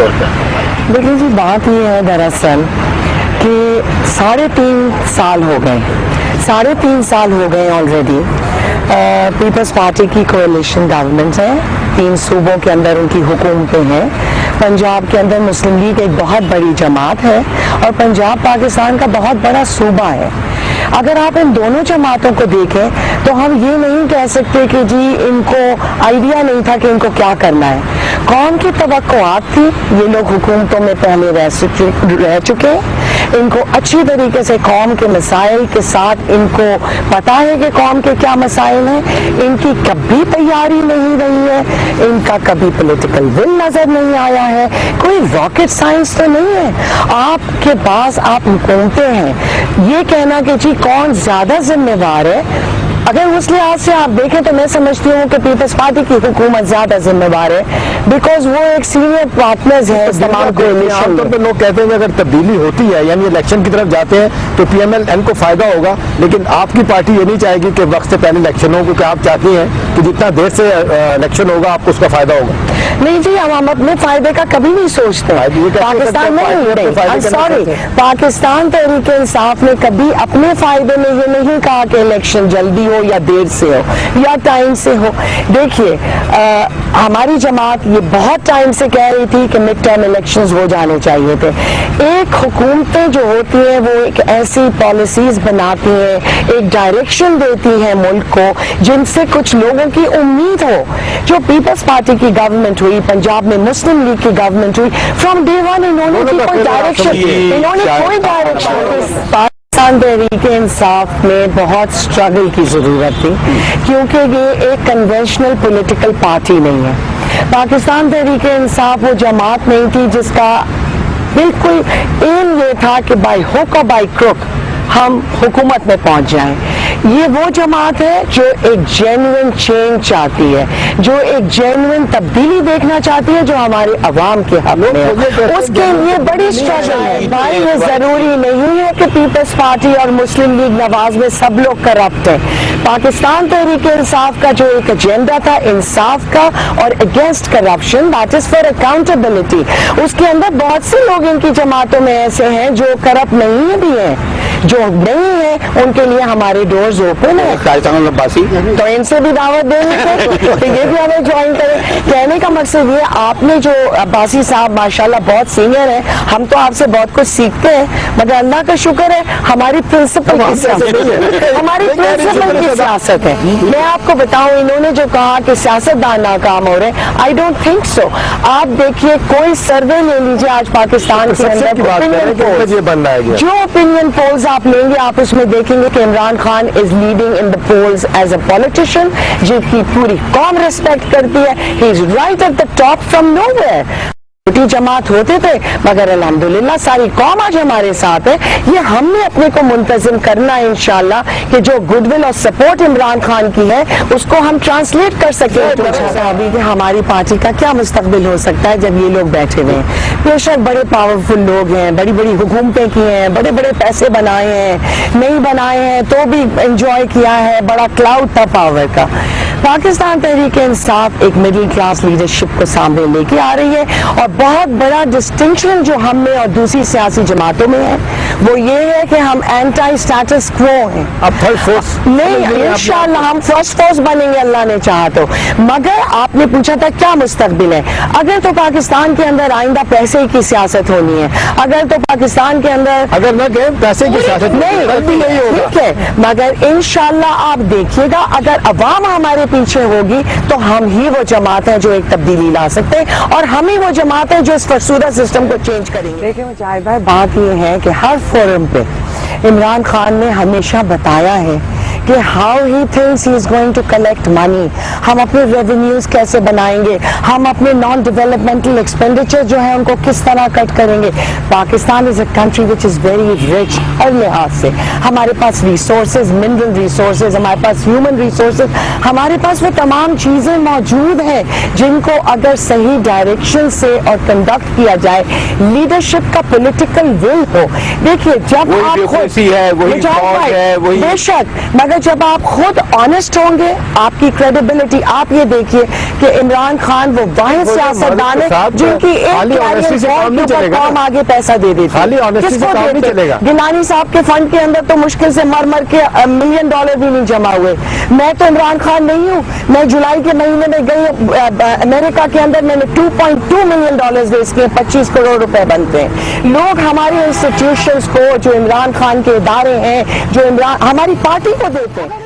طور پہ؟ دیکھیں جی، بات یہ ہے دراصل کہ 3.5 سال ہو گئے، 3.5 سال ہو گئے آلریڈی پیپلز پارٹی کی کولیشن گورنمنٹ ہے، 3 صوبوں کے اندر ان کی حکومتیں ہیں. پنجاب کے اندر مسلم لیگ ایک بہت بڑی جماعت ہے اور پنجاب پاکستان کا بہت بڑا صوبہ ہے. اگر آپ ان دونوں جماعتوں کو دیکھیں تو ہم یہ نہیں کہہ سکتے کہ جی ان کو آئیڈیا نہیں تھا کہ ان کو کیا کرنا ہے. قوم کی توقعات تھی، یہ لوگ حکومتوں میں پہلے رہ چکے، ان کو اچھی طریقے سے قوم کے مسائل کے ساتھ ان کو پتا ہے کہ قوم کے کیا مسائل ہیں. ان کی کبھی تیاری نہیں رہی ہے، ان کا کبھی پولیٹیکل ول نظر نہیں آیا ہے. کوئی راکٹ سائنس تو نہیں ہے. آپ کے پاس آپ حکومتیں ہیں، یہ کہنا کہ جی کون زیادہ ذمہ دار ہے، اگر اس لحاظ سے آپ دیکھیں تو میں سمجھتی ہوں کہ پیپلز پارٹی کی حکومت زیادہ ذمہ دار ہے، بیکاز وہ ایک سینئر پارٹنرز ہے تمام کولیشن. عام طور پہ لوگ کہتے ہیں کہ اگر تبدیلی ہوتی ہے یعنی الیکشن کی طرف جاتے ہیں تو پی ایم ایل این کو فائدہ ہوگا، لیکن آپ کی پارٹی یہ نہیں چاہے گی کہ وقت سے پہلے الیکشن ہو، کیونکہ آپ چاہتی ہیں کہ جتنا دیر سے الیکشن ہوگا آپ کو اس کا فائدہ ہوگا. نہیں جی، ہم اپنے فائدے کا کبھی نہیں سوچتے. پاکستان پاکستان تحریک انصاف نے کبھی اپنے فائدے میں یہ نہیں کہا کہ الیکشن جلدی ہو یا دیر سے ہو یا ٹائم سے ہو. دیکھیے ہماری جماعت یہ بہت ٹائم سے کہہ رہی تھی کہ مڈ ٹرم الیکشنز ہو جانے چاہیے تھے. ایک حکومتیں جو ہوتی ہیں وہ ایک ایسی پالیسیز بناتی ہیں، ایک ڈائریکشن دیتی ہیں ملک کو جن سے کچھ لوگوں کی امید ہو. جو پیپلز پارٹی کی گورنمنٹ ہوئی، پنجاب میں مسلم لیگ کی گورنمنٹ ہوئی، فرام ڈے ون انہوں نے کوئی ڈائریکشن پاکستان تحریک انصاف میں بہت سٹرگل کی ضرورت تھی، کیونکہ یہ ایک کنونشنل پولیٹیکل پارٹی نہیں ہے. پاکستان تحریک انصاف وہ جماعت نہیں تھی جس کا بالکل ایم یہ تھا کہ بائی ہک اور بائی کروک ہم حکومت میں پہنچ جائیں. یہ وہ جماعت ہے جو ایک جینوئن چینج چاہتی ہے، جو ایک جینوئن تبدیلی دیکھنا چاہتی ہے جو ہمارے عوام کے حق میں ہے. اس کے لیے بڑی اسٹرگل ہے. بھائی یہ ضروری نہیں ہے کہ پیپلز پارٹی اور مسلم لیگ نواز میں سب لوگ کرپٹ ہیں. پاکستان تحریک انصاف کا جو ایک ایجنڈا تھا انصاف کا اور against corruption, that is for accountability, اس کے اندر بہت سے لوگ ان کی جماعتوں میں ایسے ہیں جو کرپٹ نہیں بھی ہیں، جو نہیں ہے ان کے لیے ہمارے ڈورز اوپن ہیں. تو ان سے بھی دعوت دیں گے تو یہ بھی ہمیں جوائن کریں. کہنے کا مقصد یہ، آپ نے جو عباسی صاحب ماشاءاللہ بہت سینئر ہیں، ہم تو آپ سے بہت کچھ سیکھتے ہیں، مگر اللہ کا شکر ہے ہماری پرنسپل کی سیاست ہے، ہماری پرنسپل کی سیاست ہے. میں آپ کو بتاؤں، انہوں نے جو کہا کہ سیاست دان ناکام ہو رہے ہیں، آئی ڈونٹ تھنک سو. آپ دیکھیے کوئی سروے لے لیجیے آج پاکستان کے اندر، جو اوپینین پولز آپ لیں گے آپ اس میں دیکھیں گے کہ Imran Khan is leading in the polls as a politician, جن کی پوری قوم ریسپیکٹ کرتی ہے. He is right at the top from nowhere. چھوٹی جماعت ہوتے تھے مگر الحمدللہ ساری قوم آج ہمارے ساتھ ہے. یہ ہم نے اپنے کو منتظم کرنا ہے انشاءاللہ کہ جو گڈ ول اور سپورٹ عمران خان کی ہے اس کو ہم ٹرانسلیٹ کر سکیں. ابھی کہ ہماری پارٹی کا کیا مستقبل ہو سکتا ہے جب یہ لوگ بیٹھے ہوئے ہیں. بے شک بڑے پاورفل لوگ ہیں، بڑی بڑی حکومتیں کی ہیں، بڑے بڑے پیسے بنائے ہیں، نہیں بنائے ہیں تو بھی انجوائے کیا ہے، بڑا کلاؤڈ تھا پاور کا. پاکستان تحریک انصاف ایک مڈل کلاس لیڈرشپ کو سامنے لے کے آ رہی ہے اور بہت بڑا ڈسٹنکشن جو ہم میں اور دوسری سیاسی جماعتوں میں ہے وہ یہ ہے کہ ہم اینٹائی اسٹیٹس کوو ہیں. اب تھرڈ فورس نہیں، انشاءاللہ ہم فرسٹ فورس بنیں گے اللہ نے چاہا تو. مگر آپ نے پوچھا تھا کیا مستقبل ہے. اگر تو پاکستان کے اندر آئندہ پیسے کی سیاست ہونی ہے، اگر تو پاکستان کے اندر اگر نہ کہ پیسے کی سیاست نہیں ہوگا، ٹھیک ہے، مگر انشاءاللہ آپ دیکھیے گا اگر عوام ہمارے پیچھے ہوگی تو ہم ہی وہ جماعت ہیں جو ایک تبدیلی لا سکتے ہیں اور ہم ہی وہ جماعت ہیں جو اس فرسودہ سسٹم کو چینج کریں گے. دیکھیں مجاہد بھائی، بات یہ ہے کہ ہر فورم پہ عمران خان نے ہمیشہ بتایا ہے کہ how he thinks he is going to collect money. ہم اپنے ریونیوز کیسے بنائیں گے، ہم اپنے نان ڈیولپمنٹل ایکسپینڈیچر جو ہیں ان کو کس طرح کٹ کریں گے. Pakistan is a country which is very rich ہر لحاظ سے. ہمارے پاس ریسورسز، منرل ریسورسز، ہمارے پاس ہیومن ریسورسز، ہمارے پاس وہ تمام چیزیں موجود ہیں جن کو اگر صحیح ڈائریکشن سے اور کنڈکٹ کیا جائے، لیڈرشپ کا پولیٹیکل ول ہو. دیکھیے جب آپ بے شک، مگر مگر جب آپ خود آنےسٹ ہوں گے آپ کی کریڈیبلٹی, آپ یہ دیکھیے کہ عمران خان وہ واحد سیاستدان ہے جن کی ایک قوم آگے پیسہ دے دیتی ہے. کس کو دیتے؟ گیلانی صاحب کے فنڈ کے اندر تو مشکل سے مر کے $1 ملین بھی نہیں جمع ہوئے. میں تو عمران خان نہیں ہوں, میں جولائی کے مہینے میں گئی امریکہ کے اندر, میں نے $2.2 ملین ویسٹ کیے, 25 کروڑ روپے بنتے ہیں. لوگ ہمارے انسٹیٹیوشنز کو, جو عمران خان کے ادارے ہیں, جو ہماری پارٹی کو دیتے ہیں.